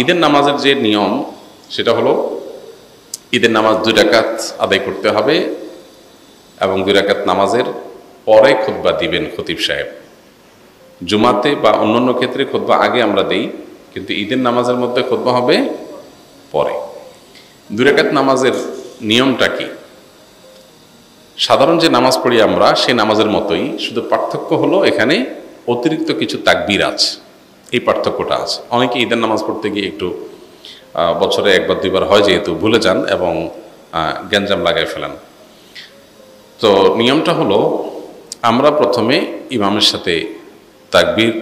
ঈদের নামাজের যে নিয়ম সেটা হলো ঈদের নামাজ 2 রাকাত আদায় করতে হবে এবং 2 রাকাত নামাজের পরে খুতবা দিবেন খতিব সাহেব। জুমাতে বা অন্যান্য ক্ষেত্রে খুতবা আগে আমরা দেই, কিন্তু ঈদের নামাজের মধ্যে খুতবা হবে পরে। 2 রাকাত নামাজের নিয়মটা কি? সাধারণ যে নামাজ পড়ি আমরা সেই নামাজের মতোই, শুধু পার্থক্য হলো এখানে অতিরিক্ত কিছু তাকবীর আছে, এই পার্থক্যটা আছে। অনেকে ঈদের নামাজ পড়তে গিয়ে একটু বছরে 1 বার 2 বার হয় যেহেতু ভুলে যান এবং গ্যাঞ্জাম লাগাই ফেলেন। তো নিয়মটা হলো আমরা প্রথমে ইমামের সাথে তাকবীর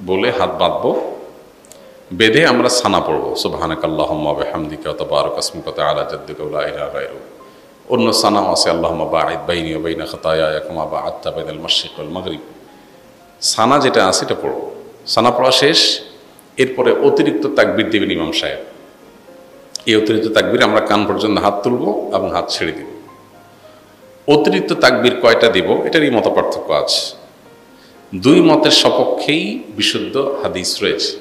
বলে হাত বাঁধবো, বেঁধে আমরা সানা পড়বো, সুবহানাকাল্লাহুম্মা ওয়া বিহামদিকা ওয়া তাবারাকা ইসমুকা ওয়া তাআলা জাদ্দুকা ওয়া লা ইলাহা গায়রুক। অন্য সানাও আছে, আল্লাহুম্মা বাঈদ বাইনি ওয়া বাইনা খাতায়ায়া কামা বা'আদতা বাইনাল মাশরিক ওয়াল মাগরিব। সানা যেটা আছে এটা পড়বো। সানা পড়া শেষ, এরপরে অতিরিক্ত তাকবীর দেবেন ইমাম সাহেব। এই অতিরিক্ত তাকবীর আমরা কান পর্যন্ত হাত তুলব এবং হাত ছেড়ে দিব। অতিরিক্ত তাকবীর কয়টা দিব এটারই মত পার্থক্য আছে। 2 মতের সপক্ষেই বিশুদ্ধ হাদিস রয়েছে।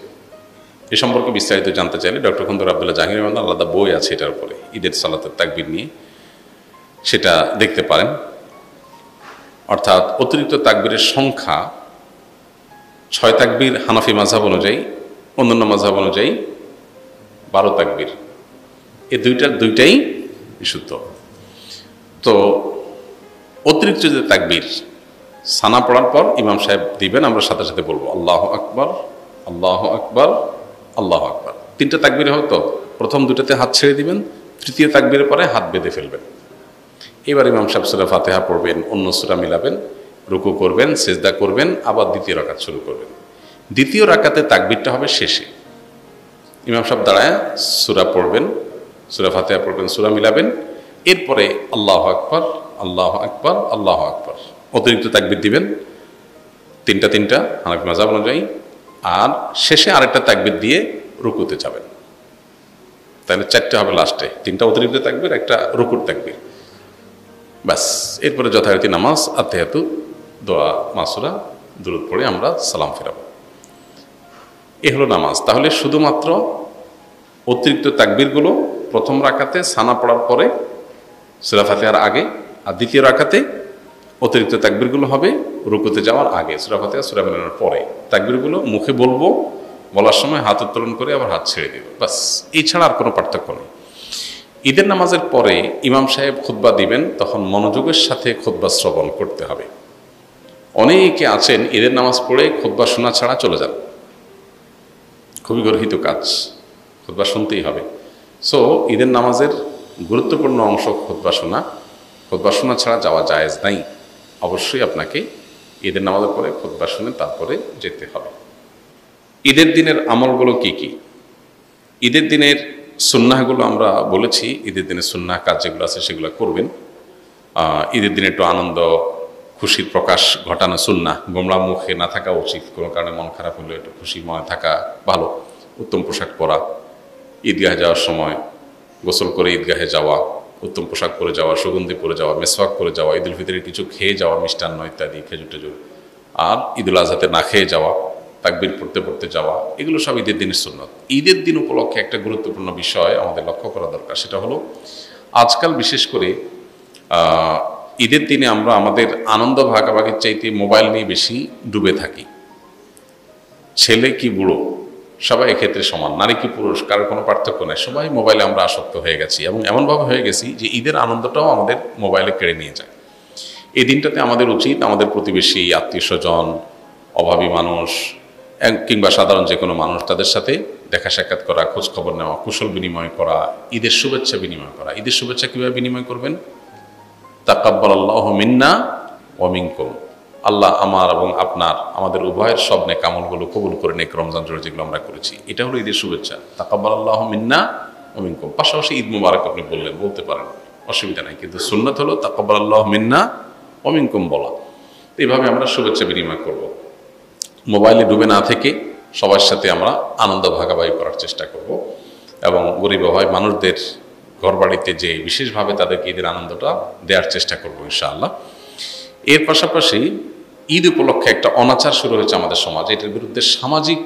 এ সম্পর্কে বিস্তারিত জানতে চাইলে ডক্টর খন্দকার আব্দুল্লাহ জাহাঙ্গীর রহমান আলাদা বই আছে এটার উপরে, ঈদের সালাতের তাকবীর নিয়ে, সেটা দেখতে পারেন। অর্থাৎ অতিরিক্ত তাকবীরের সংখ্যা 6 তাকবীর হানাফি মাযহাব অনুযায়ী, অন্যান্য মাযহাব অনুযায়ী 12 তাকবীর। এই দুইটাই বিশুদ্ধ। তো অতিরিক্ত যে তাকবীর সানা পড়ার পর ইমাম সাহেব দিবেন, আমরা সাথে সাথে বলবো আল্লাহু আকবার, আল্লাহু আকবার, আল্লাহু আকবার। 3টা তাকবীর হয়তো প্রথম 2টাতে হাত ছেড়ে দিবেন, তৃতীয় তাকবীরের পরে হাত বেঁধে ফেলবেন। এবার ইমাম সাহেব সূরা ফাতিহা পড়বেন, অন্য সূরা মিলাবেন, রুকু করবেন, সিজদা করবেন, আবার দ্বিতীয় রাকাত শুরু করবেন। দ্বিতীয় রাকাতে তাকবীরটা হবে শেষে। ইমাম সাহেব দাঁড়ায় সূরা পড়বেন, সূরা ফাতিহা পড়বেন, সূরা মিলাবেন, এরপরে আল্লাহু আকবার, আল্লাহু আকবার, আল্লাহু আকবার, অতিরিক্ত তাকবীর দিবেন 3টা হানাফি মাযহাব অনুযায়ী, আর শেষে আরেকটা তাকবীর দিয়ে রুকুতে যাবেন। তাহলে 4টে হবে লাস্টে, 3টা অতিরিক্ত তাকবীর, একটা রুকুর তাকবীর, ব্যাস। এরপরে যথারীতি নামাজ, আত্তাহিয়াতু, দোয়া, মাসুরা, দুরূদ পড়ে আমরা সালাম ফেরাবো। এ হলো নামাজ। তাহলে শুধুমাত্র অতিরিক্ত তাকবীরগুলো প্রথম রাকাতে সানা পড়ার পরে সূরা ফাতিহার আগে, আর দ্বিতীয় রাকাতে অতিরিক্ত তাকবীরগুলো হবে রুকুতে যাওয়ার আগে, সূরা ফাতিহা সূরা মিলানোর পরে। তাকবীরগুলো মুখে বলবো, বলার সময় হাত উত্তোলন করে আবার হাত ছেড়ে দেব, বাস। এই ছাড়া আর কোনো পার্থক্য নেই। ঈদের নামাজের পরে ইমাম সাহেব খুতবা দিবেন, তখন মনোযোগের সাথে খুতবা শ্রবণ করতে হবে। অনেকে আছেন ঈদের নামাজ পড়ে খুতবা শোনা ছাড়া চলে যান, খুবই গর্হিত কাজ, খুতবা শুনতেই হবে। সো ঈদের নামাজের গুরুত্বপূর্ণ অংশ খুতবা শোনা, খুতবা শোনা ছাড়া যাওয়া জায়েজ নাই। অবশ্যই আপনাকে ঈদের নামাজের পরে খুতবা শুনে তারপরে যেতে হবে। ঈদের দিনের আমলগুলো কি কি? ঈদের দিনের সুন্নাহগুলো আমরা বলেছি, ঈদের দিনের সুন্নাহ কাজ যেগুলো আছে সেগুলো করবেন। ঈদের দিনে একটু আনন্দ খুশির প্রকাশ ঘটানো সুন্নাহ, গোমরা মুখে না থাকা উচিত। কোনো কারণে মন খারাপ হলে একটু খুশিময় থাকা ভালো। উত্তম পোশাক পরা, ঈদগাহে যাওয়ার সময় গোসল করে ঈদগাহে যাওয়া, উত্তম পোশাক পরে যাওয়া, সুগন্ধি পরে যাওয়া, মেসওয়াক করে যাওয়া, ঈদুল ফিতরের কিছু খেয়ে যাওয়া, মিষ্টান্ন ইত্যাদি, খেজুর টেজুর, আর ঈদুল আজহাতে না খেয়ে যাওয়া, তাকবীর পড়তে পড়তে যাওয়া, এগুলো সব ঈদের দিনের সুন্নত। ঈদের দিন উপলক্ষে একটা গুরুত্বপূর্ণ বিষয় আমাদের লক্ষ্য করা দরকার, সেটা হলো আজকাল বিশেষ করে ঈদের দিনে আমরা আমাদের আনন্দ ভাগাভাগির চাইতে মোবাইল নিয়ে বেশি ডুবে থাকি। ছেলে কি বুড়ো সবাই এক্ষেত্রে সমান, নারী কি পুরুষ কারোর কোনো পার্থক্য নেই, সবাই মোবাইলে আমরা আসক্ত হয়ে গেছি এবং এমনভাবে হয়ে গেছি যে ঈদের আনন্দটাও আমাদের মোবাইলে কেড়ে নিয়ে যায়। এই দিনটাতে আমাদের উচিত আমাদের প্রতিবেশী, আত্মীয় স্বজন, অভাবী মানুষ কিংবা সাধারণ যে কোনো মানুষ, তাদের সাথে দেখা সাক্ষাৎ করা, খোঁজ খবর নেওয়া, কুশল বিনিময় করা, ঈদের শুভেচ্ছা বিনিময় করা। ঈদের শুভেচ্ছা কীভাবে বিনিময় করবেন? তাকাব্বালাল্লাহু মিন্না ওয়া মিনকুম, আল্লাহ আমার এবং আপনার, আমাদের উভয়ের সব নেক আমলগুলো কবুল করে নেক, রমজান জুড়ে যেগুলো আমরা করেছি, এটা হলো ঈদের শুভেচ্ছা। তাকাব্বালাল্লাহু মিন্না ওয়া মিনকুম। পাশাপাশি ঈদ মুবারক আপনি বলতে পারেন, অসুবিধা নাই, কিন্তু সুন্নাত হলো তাকাব্বালাল্লাহু মিন্না ওয়া মিনকুম বলা। এইভাবে আমরা শুভেচ্ছা বিনিময় করব। মোবাইলে ডুবে না থেকে সবার সাথে আমরা আনন্দ ভাগাভাগি করার চেষ্টা করব এবং গরিব অভাবী মানুষদের ঘরবাড়িতে যে বিশেষভাবে তাদেরকে ঈদের আনন্দটা দেওয়ার চেষ্টা করব ইনশাআল্লাহ। এর পাশাপাশি ঈদ উপলক্ষে একটা অনাচার শুরু হয়েছে আমাদের সমাজে, এটার বিরুদ্ধে সামাজিক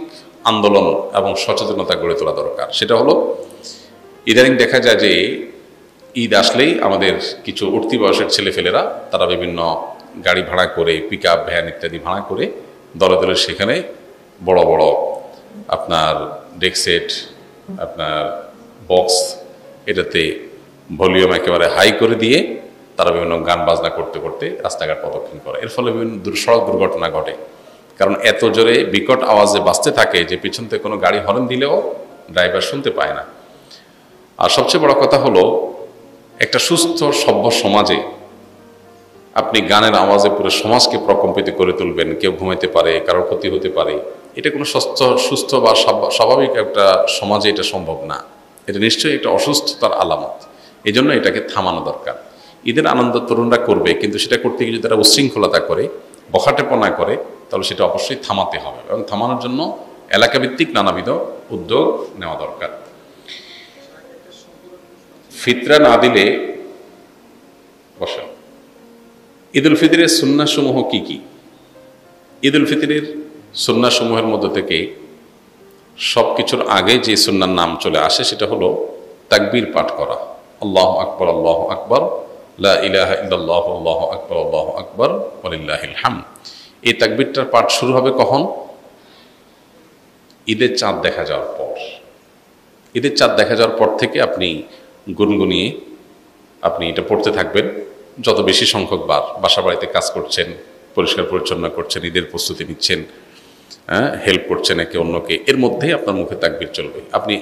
আন্দোলন এবং সচেতনতা গড়ে তোলা দরকার। সেটা হলো ইদানিং দেখা যায় যে ঈদ আসলেই আমাদের কিছু উঠতি বয়সের ছেলেফেলেরা তারা বিভিন্ন গাড়ি ভাড়া করে, পিক আপ ভ্যান ইত্যাদি ভাড়া করে দলে দলে সেখানে বড় বড় আপনার ডেক সেট, আপনার বক্স, এটাতে ভলিউম একেবারে হাই করে দিয়ে তারা বিভিন্ন গান বাজনা করতে করতে রাস্তাঘাট প্রদক্ষিণ করে। এর ফলে বিভিন্ন সড়ক দুর্ঘটনা ঘটে, কারণ এত জোরে বিকট আওয়াজে বাজতে থাকে যে পিছন থেকে কোনো গাড়ি হর্ন দিলেও ড্রাইভার শুনতে পায় না। আর সবচেয়ে বড় কথা হলো, একটা সুস্থ সভ্য সমাজে আপনি গানের আওয়াজে পুরো সমাজকে প্রকম্পিত করে তুলবেন, কেউ ঘুমাইতে পারে, কারোর ক্ষতি হতে পারে, এটা কোনো সুস্থ বা স্বাভাবিক একটা সমাজে এটা সম্ভব না। এটা নিশ্চয়ই একটা অসুস্থতার আলামত। এই জন্য এটাকে থামানো দরকার। ঈদের আনন্দ তরুণরা করবে, কিন্তু সেটা করতে গিয়ে যদি তারা উচ্ছৃঙ্খলতা করে, বখাটেপনা করে, তাহলে সেটা অবশ্যই থামাতে হবে এবং থামানোর জন্য এলাকাভিত্তিক নানাবিধ উদ্যোগ নেওয়া দরকার। ফিতরা না দিলে বসেন। ঈদুল ফিতরের সুন্নাহসমূহ কি কি? ঈদুল ফিতরের সুন্নাহসমূহের মধ্য থেকে সব কিছুর আগে যে সুন্নার নাম চলে আসে সেটা হলো তাকবীর পাঠ করা। আল্লাহু আকবার, আল্লাহু আকবার, লা ইলাহা ইল্লাল্লাহু, আল্লাহু আকবার, আল্লাহু আকবার, ওয়ালিল্লাহিল হামদ। এই তাকবীরটার পাঠ শুরু হবে কখন? ঈদের চাঁদ দেখা যাওয়ার পর। ঈদের চাঁদ দেখা যাওয়ার পর থেকে আপনি গুনগুনিয়ে আপনি এটা পড়তে থাকবেন যত বেশি সংখ্যক বার। বাসা বাড়িতে কাজ করছেন, পরিষ্কার পরিচ্ছন্ন করছেন, ঈদের প্রস্তুতি নিচ্ছেন, হেল্প করছেন একে অন্যকে, এর মধ্যেই আপনার মুখে তাকবীর চলবে। আপনি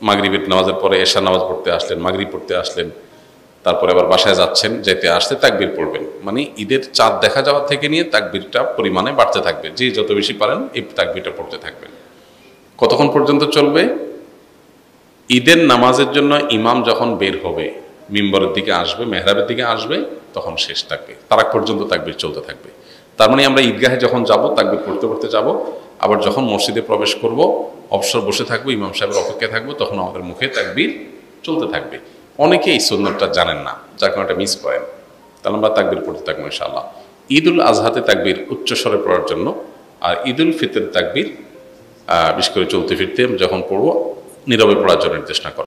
মাগরিবের নামাজের পরে এশা নামাজ পড়তে আসলেন, মাগরিব পড়তে আসলেন, তারপরে আবার বাসায় যাচ্ছেন, যেতে আসতে তাকবীর পড়বেন। মানে ঈদের চাঁদ দেখা যাওয়া থেকে নিয়ে তাকবীরটা পরিমাণে বাড়তে থাকবে। যে যত বেশি পারেন এই তাকবীরটা পড়তে থাকবেন। কতক্ষণ পর্যন্ত চলবে? ঈদের নামাজের জন্য ইমাম যখন বের হবে, মিম্বরের দিকে আসবে, মেহরাবের দিকে আসবে, তখন শেষ থাকবে, তার আগ পর্যন্ত তাকবীর চলতে থাকবে। তার মানে আমরা ঈদগাহে যখন যাব, তাকবীর পড়তে পড়তে যাব, আবার যখন মসজিদে প্রবেশ করব, অবসর বসে থাকবো, ইমাম সাহেবের অপেক্ষায় থাকবো, তখন আমাদের মুখে তাকবীর চলতে থাকবে। অনেকে এই সুন্নতটা জানেন না, যার কারণে মিস করেন। তাহলে আমরা তাকবীর পড়তে থাকবো ইনশাআল্লাহ। ঈদুল আজহাতে তাকবীর উচ্চস্বরে পড়ার জন্য, আর ঈদুল ফিতর তাকবীর বিশেষ করে চলতে ফিরতে যখন পড়বো নীরবে পড়ার জন্য নির্দেশনা করা।